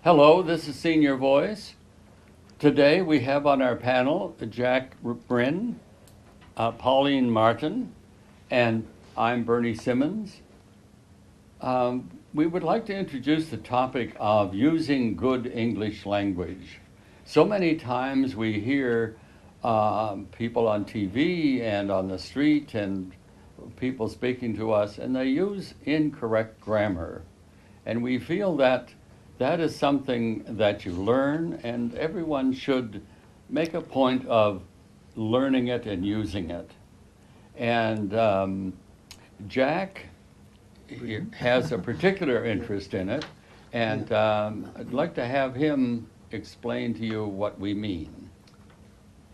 Hello, this is Senior Voice. Today we have on our panel Jack Bryn, Pauline Martin, and I'm Bernie Simmons. We would like to introduce the topic of using good English language. So many times we hear people on TV and on the street and people speaking to us, and they use incorrect grammar. And we feel that that is something that you learn, and everyone should make a point of learning it and using it. And Jack has a particular interest in it, and I'd like to have him explain to you what we mean.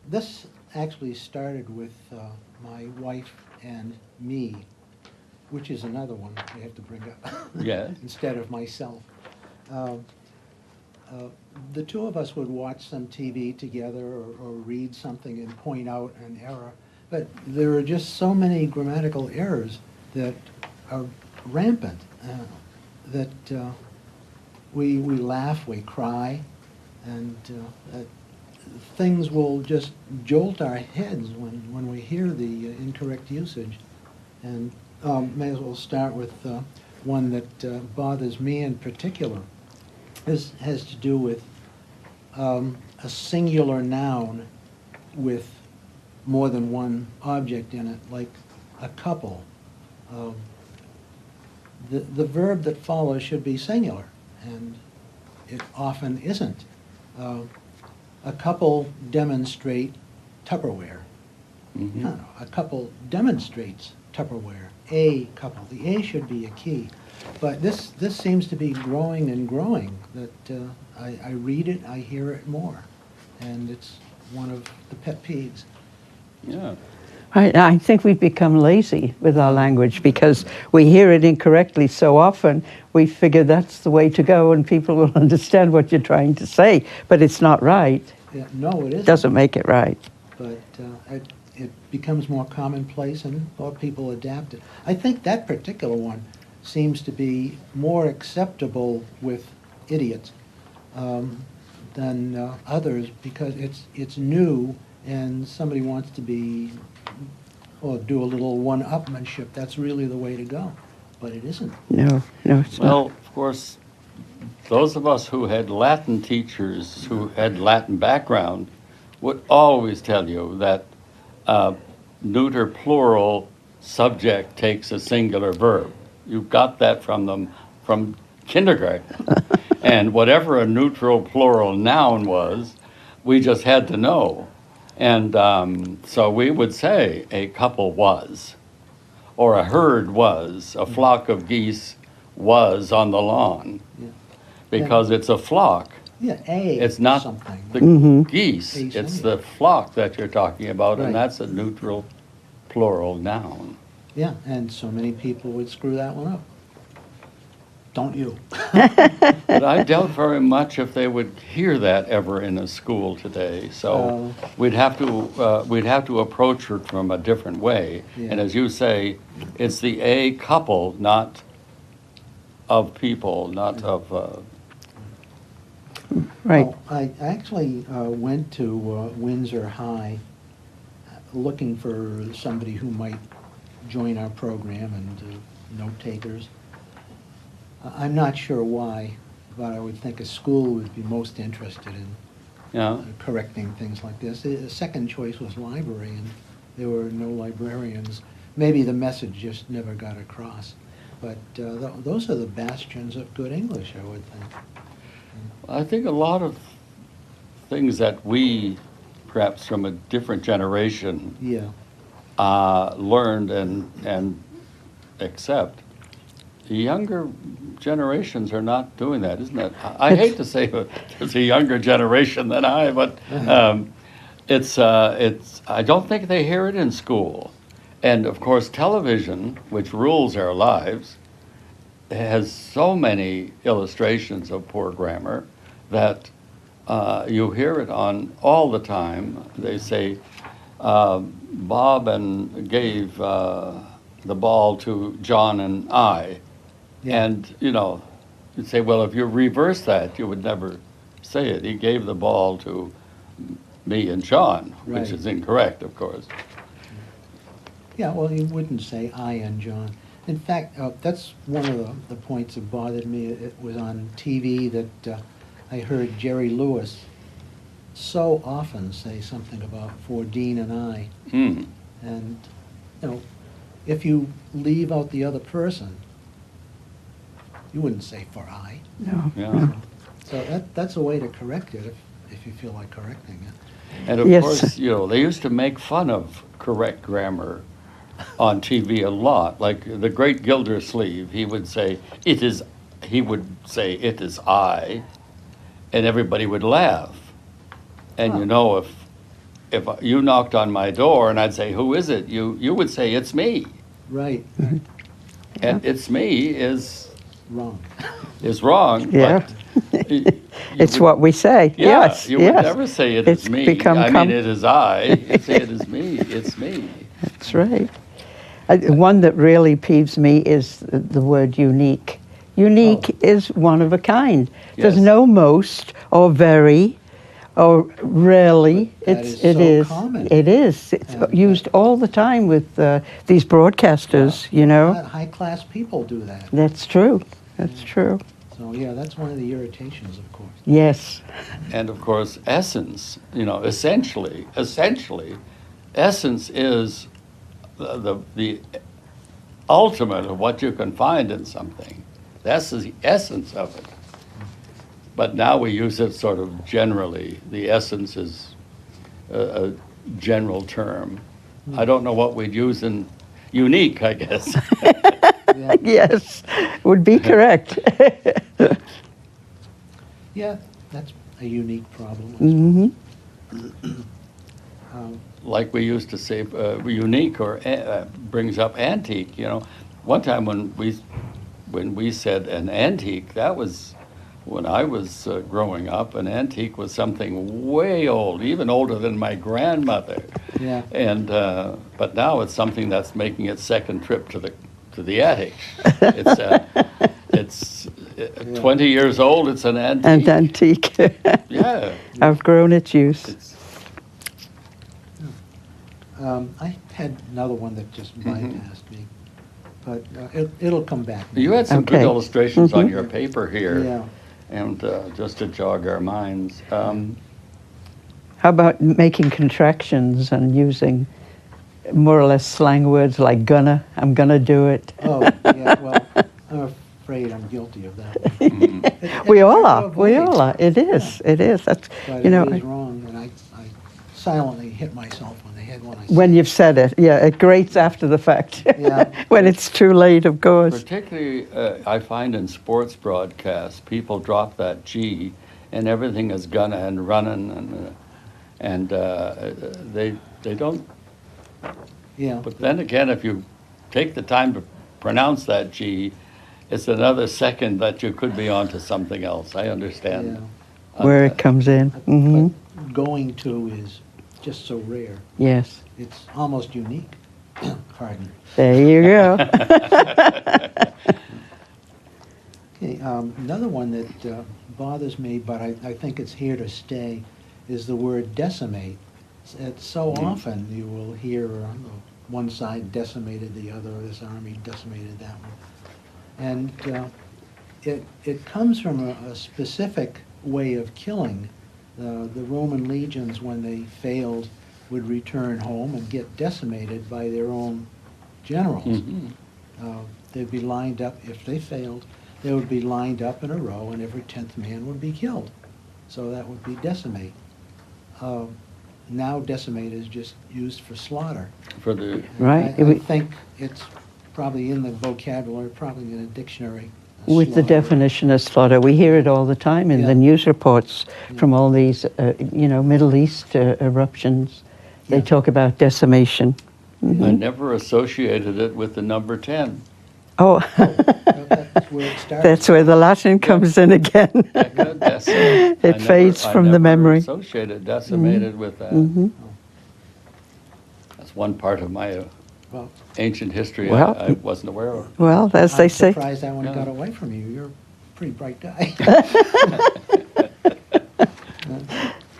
This actually started with my wife and me, which is another one I have to bring up. Yes. Instead of myself. The two of us would watch some TV together or read something and point out an error, but there are just so many grammatical errors that are rampant that we laugh, we cry, and things will just jolt our heads when we hear the incorrect usage. And may as well start with one that bothers me in particular. This has to do with a singular noun with more than one object in it, like a couple. The verb that follows should be singular, and it often isn't. A couple demonstrate Tupperware. Mm-hmm. No, a couple demonstrates Tupperware. A couple. The A should be a key. But this seems to be growing and growing, that I read it, I hear it more. And it's one of the pet peeves. Yeah. I think we've become lazy with our language because we hear it incorrectly so often. We figure that's the way to go and people will understand what you're trying to say, but it's not right. Yeah, no, it isn't. It doesn't make it right. But it becomes more commonplace and more people adapt it. I think that particular one seems to be more acceptable with idiots than others because it's new and somebody wants to be, or do a little one-upmanship. That's really the way to go, but it isn't. No, it's Well, not. of course, those of us who had Latin teachers who had Latin background would always tell you that neuter plural subject takes a singular verb. You got that from them from kindergarten. And whatever a neutral plural noun was, we just had to know. And so we would say a couple was, or a herd was, a flock of geese was on the lawn, Yeah. because it's a flock. Yeah, a It's not something. the geese, A it's singular. the flock that you're talking about, Right. and that's a neutral plural noun. Yeah, and so many people would screw that one up. Don't you? But I doubt very much if they would hear that ever in a school today. So we'd have to approach it from a different way. Yeah. And as you say, it's the a couple, not of people, not of. Right. Well, I actually went to Windsor High looking for somebody who might join our program and note takers. I'm not sure why, but I would think a school would be most interested in Yeah. correcting things like this. The second choice was library, and there were no librarians. Maybe the message just never got across. But those are the bastions of good English, I would think. I think a lot of things that we, perhaps from a different generation, Yeah. learned and accept. The younger generations are not doing that, isn't it? I hate to say there's a younger generation than I, but it's. I don't think they hear it in school, and of course, television, which rules our lives, has so many illustrations of poor grammar that you hear it on all the time. They say Bob and gave the ball to John and I. Yeah. And, you know, you'd say, well, if you reverse that, you would never say it. He gave the ball to me and John, which Right. is incorrect, of course. Yeah, well, you wouldn't say I and John. In fact, that's one of the points that bothered me. It was on TV that I heard Jerry Lewis so often say something about for Dean and I. Hmm. And, you know, if you leave out the other person, you wouldn't say for I. No. Yeah. So that's a way to correct it if you feel like correcting it. And of Yes. course, you know, they used to make fun of correct grammar on TV a lot. Like the great Gildersleeve, he would say, it is I, and everybody would laugh. And Huh. you know, if you knocked on my door and I'd say, who is it? You would say, it's me. Right, And it's me is wrong. wrong, Yeah. but It's what we say. yeah, Yes. you yes. would never say it It's is me. become I com- mean, it is I. You'd say it is me. It's me. That's right. One that really peeves me is the word unique. Unique is one of a kind. There's Yes. no most or very or rarely. But that It is so is. common. It is. It's And, used all the time with these broadcasters. You know. High-class people do that. That's true. That's true. So, yeah, that's one of the irritations, of course. Yes. And of course, essence, you know, essentially, essence is the ultimate of what you can find in something. That's the essence of it. But now we use it sort of generally. The essence is a general term. I don't know what we'd use in unique, I guess. Yeah, Yes. Would be correct. yeah, that's a unique problem. hmm Like we used to say, unique or brings up antique. You know, one time when we said an antique, that was when I was growing up. An antique was something way old, even older than my grandmother. Yeah. And but now it's something that's making its second trip to the attic. It's 20 years old. It's an antique. And antique. Yeah. Outgrown its use. It's, I had another one that just bypassed me, but it'll come back. you had some good Okay. illustrations on your paper here. Yeah. And just to jog our minds, How about making contractions and using more or less slang words like gonna, I'm gonna do it. Oh, yeah, well, I'm afraid I'm guilty of that one. We all hard to are. We avoid, all are. It is. It is. That's, But you know, it is wrong, and I silently hit myself on the head when I said when you've said it, yeah, it grates after the fact. Yeah. When it's too late, of course. particularly I find in sports broadcasts, people drop that G, and everything is gonna and running, and they don't. Yeah, But then again, if you take the time to pronounce that G, it's another second that you could be onto something else. I understand. Where it comes in. Hmm but going to is just so rare. Yes. It's almost unique. Pardon. There you go. Okay, another one that bothers me, but I think it's here to stay, is the word decimate. It's so often you will hear one side decimated the other, this army decimated that one. And it comes from a specific way of killing. The Roman legions, when they failed, would return home and get decimated by their own generals. Mhm. They'd be lined up, if they failed, they would be lined up in a row, and every 10th man would be killed. So that would be decimate. Now decimate is just used for slaughter. For the Right. I think it's probably in the vocabulary, probably in a dictionary. With the slaughter. definition of slaughter, we hear it all the time in the Yeah. news reports from all these, Middle East eruptions. They Yeah. talk about decimation. I never associated it with the number 10. Oh, That's where it starts. that's where the Latin comes in again. Decimate. It fades from the I never memory. associated decimated with that. That's one part of my Well, ancient history Well, I wasn't aware of. Well, as I'm they say, surprised that one Yeah. got away from you. You're pretty bright guy.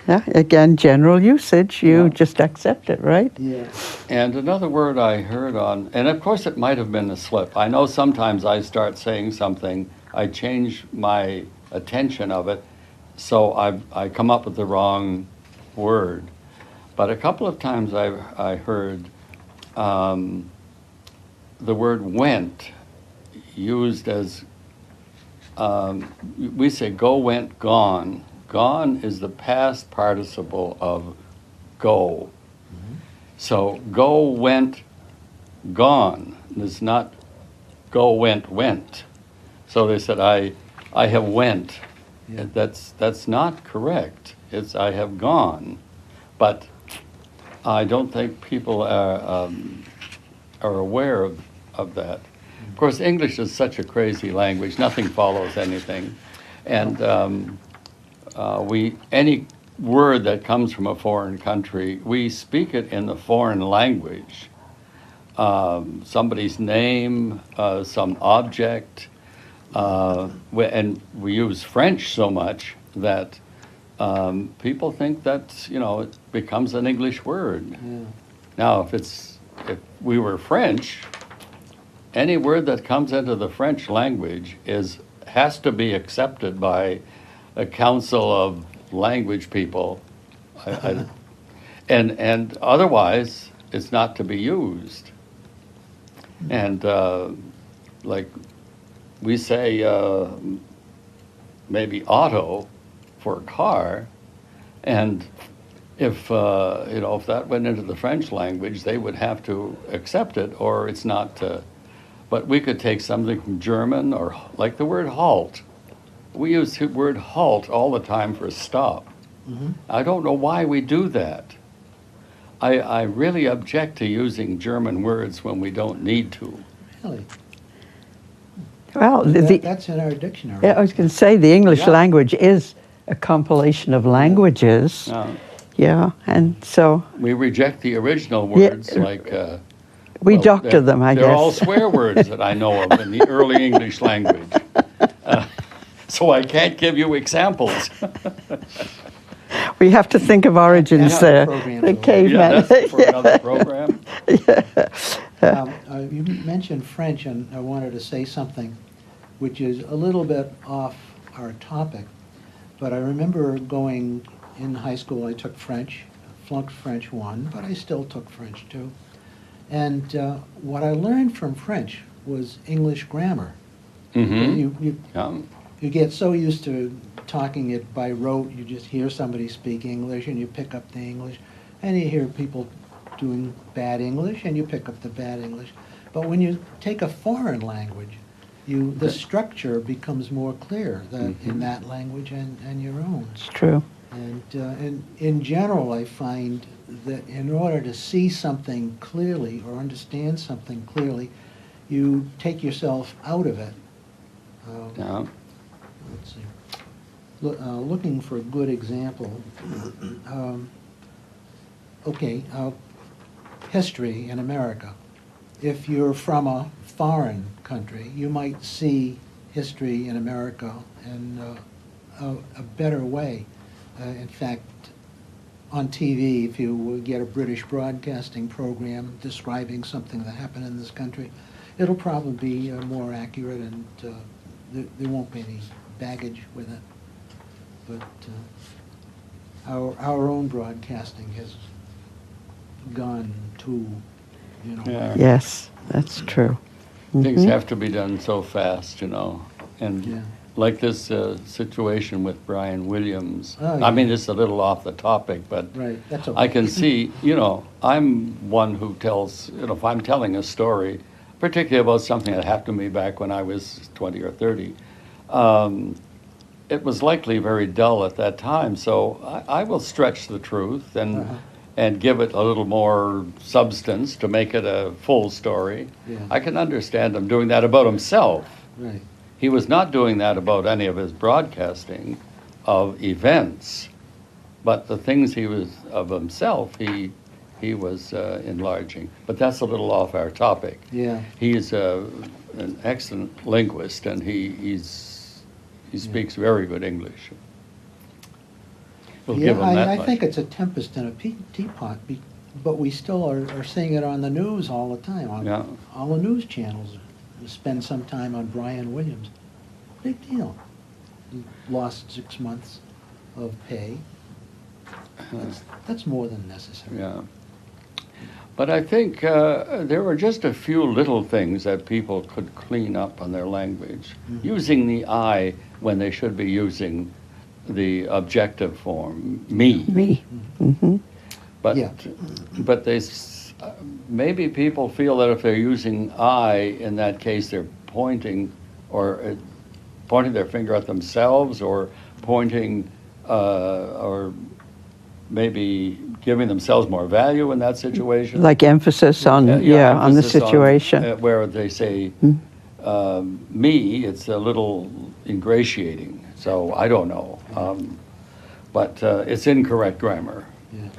Yeah, again, general usage, you Yeah. just accept it, right? Yeah. And another word I heard on, and of course it might have been a slip. I know sometimes I start saying something, I change my attention of it, so I come up with the wrong word. But a couple of times I heard the word went used as, we say go, went, gone. Gone is the past participle of go. So go, went, gone. It's not go, went, went. So they said, I have went. Yeah. That's not correct. It's I have gone. But I don't think people are aware of that. Of course, English is such a crazy language. Nothing follows anything. And any word that comes from a foreign country, we speak it in the foreign language. Somebody's name, some object, and we use French so much that people think that, it becomes an English word. Yeah. Now, if we were French, any word that comes into the French language has to be accepted by a council of language people, and otherwise it's not to be used. And like we say, maybe auto for car, and if that went into the French language, they would have to accept it, or it's not. But we could take something from German, or like the word halt. We use the word halt all the time for stop. Mhm. I don't know why we do that. I really object to using German words when we don't need to. Really? Well, That's in our dictionary. yeah, I was going to say the English Yeah. language is a compilation of languages. Yeah, and so We reject the original Yeah. words like... we well, doctor they're- them, I They're guess. all swear words that I know of in the early English language. So I can't give you examples. We have to think of origins Yeah, there. programs The over. Yeah, caveman. that's for another program. You mentioned French, and I wanted to say something which is a little bit off our topic. But I remember going in high school, I took French, flunked French 1, but I still took French 2. And what I learned from French was English grammar. Mm-hmm. You get so used to talking it by rote, you just hear somebody speak English and you pick up the English, and you hear people doing bad English and you pick up the bad English. But when you take a foreign language, the structure becomes more clear in that language and your own. It's true. And in general, I find that in order to see something clearly or understand something clearly, you take yourself out of it. Yeah. Let's see. Looking for a good example. History in America. If you're from a foreign country, you might see history in America in a better way. In fact, on TV, if you get a British broadcasting program describing something that happened in this country, it'll probably be more accurate, and there won't be any baggage with it. But our own broadcasting has gone too, Yeah. Yes, that's true. Things Mhm. have to be done so fast, and Yeah. like this situation with Brian Williams. Oh, I yeah. mean, it's a little off the topic, but Right, that's okay. I can see, I'm one who tells, if I'm telling a story, particularly about something that happened to me back when I was 20 or 30, it was likely very dull at that time, so I will stretch the truth and give it a little more substance to make it a full story. Yeah. I can understand him doing that about himself. Right. He was not doing that about any of his broadcasting of events, but the things he was of himself, he was enlarging. But that's a little off our topic. Yeah. He's an excellent linguist, and He speaks very good English. We'll Yeah, give him that I much. think it's a tempest in a teapot, but we still are seeing it on the news all the time. Yeah. All the news channels spend some time on Brian Williams. Big deal. He lost 6 months of pay. That's more than necessary. Yeah. But I think there were just a few little things that people could clean up on their language, using the I when they should be using the objective form, me. Me. Mm-hmm. But Yeah. but maybe people feel that if they're using I, in that case, they're pointing pointing their finger at themselves, or pointing or maybe giving themselves more value in that situation. Like emphasis on, on the emphasis situation. where they say me, it's a little ingratiating. So I don't know. But it's incorrect grammar. Yeah.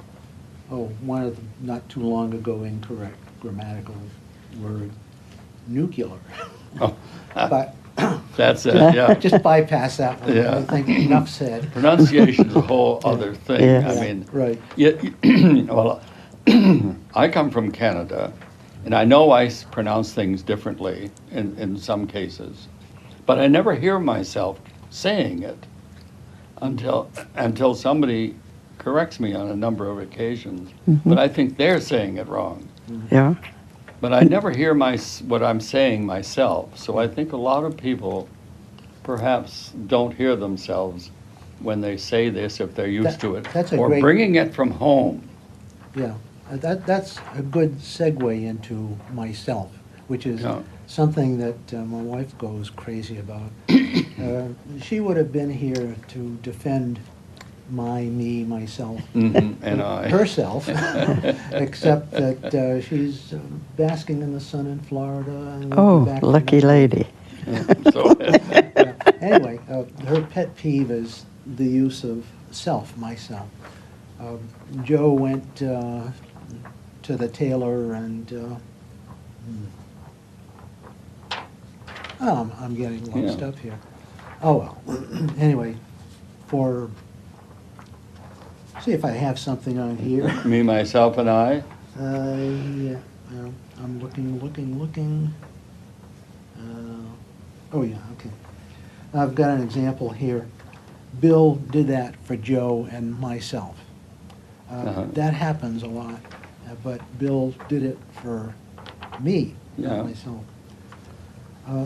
Oh, one of the not too long ago incorrect grammatical word, nuclear. Oh. But That's it, yeah. just bypass that one. Yeah. I think enough said. Pronunciation is a whole other thing. Yes. I mean, Right. well, I come from Canada, and I know I pronounce things differently in some cases, but I never hear myself saying it until somebody corrects me on a number of occasions. But I think they're saying it wrong. Yeah. But I never hear what I'm saying myself. So I think a lot of people perhaps don't hear themselves when they say this, if they're used to it. That's a or great- bringing it from home. Yeah, that's a good segue into myself, which is Yeah. something that my wife goes crazy about. She would have been here to defend me, myself, And I. herself, except that she's basking in the sun in Florida. And Oh, back to lucky the- lady. So, Yeah. Anyway, her pet peeve is the use of self, myself. Joe went to the tailor and I'm getting mixed Yeah. up here. Oh well. Anyway, see if I have something on here. me, myself, and I. Yeah, I'm looking. Oh yeah, okay. I've got an example here. Bill did that for Joe and myself. That happens a lot, but Bill did it for me, Yeah. not myself.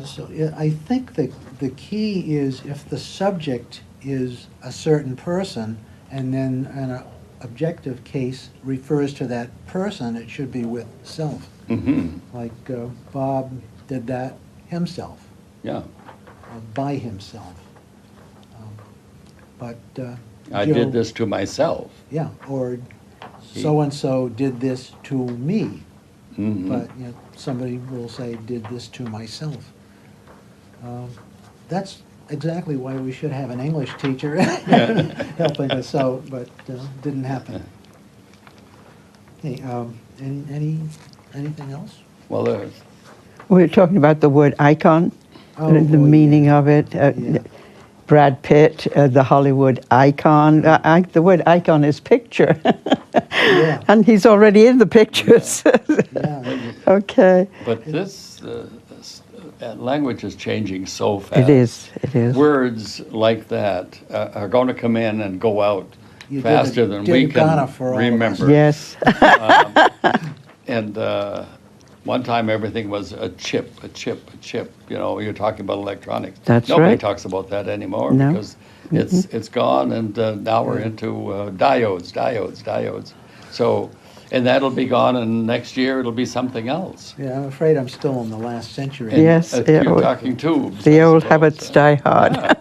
So yeah, I think the key is if the subject is a certain person and then an objective case refers to that person, it should be with self. Mm-hmm. Like Bob did that himself, Yeah. by himself. But I Joe- did this to myself. Yeah, or so-and-so did this to me. Mhm. But somebody will say, did this to myself. That's exactly why we should have an English teacher helping us out, but didn't happen. Hey, anything else? Well, there's We're talking about the word icon, the yeah. meaning of it. Yeah. Brad Pitt, the Hollywood icon. The word icon is picture. Yeah. And he's already in the pictures. Yeah, Okay. But this language is changing so fast. It is. Words like that are going to come in and go out You did faster a- than did we a Ghana can for all of us. remember. Yes. And one time everything was a chip. You're talking about electronics. That's Nobody right. talks about that anymore No. because it's gone, and now we're into diodes. So, and that'll be gone, and next year it'll be something else. yeah, I'm afraid I'm still in the last century. And, Yes, yeah, you're well, talking tubes. The I old suppose. habits die hard.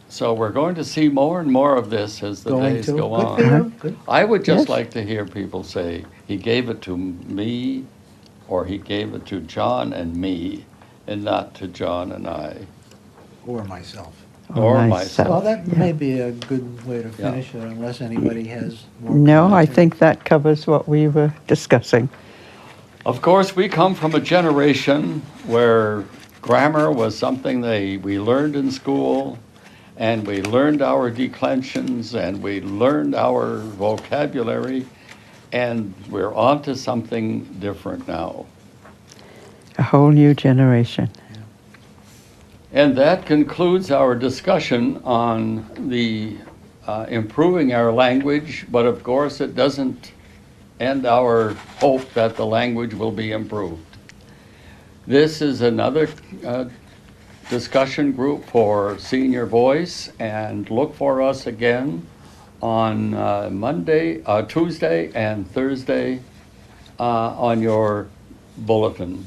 So we're going to see more and more of this as the Going days to, go good on. for you, good. I would just Yes. like to hear people say, he gave it to me, or he gave it to John and me, and not to John and I, Or myself. or myself. myself. Well, that Yeah. may be a good way to Yeah. finish it, unless anybody has more. No, I comments. think that covers what we were discussing. Of course, we come from a generation where grammar was something we learned in school, and we learned our declensions, and we learned our vocabulary, and we're on to something different now. A whole new generation. And that concludes our discussion on the improving our language, but of course it doesn't end our hope that the language will be improved. This is another discussion group for Senior Voice, and look for us again on Tuesday and Thursday on your bulletin.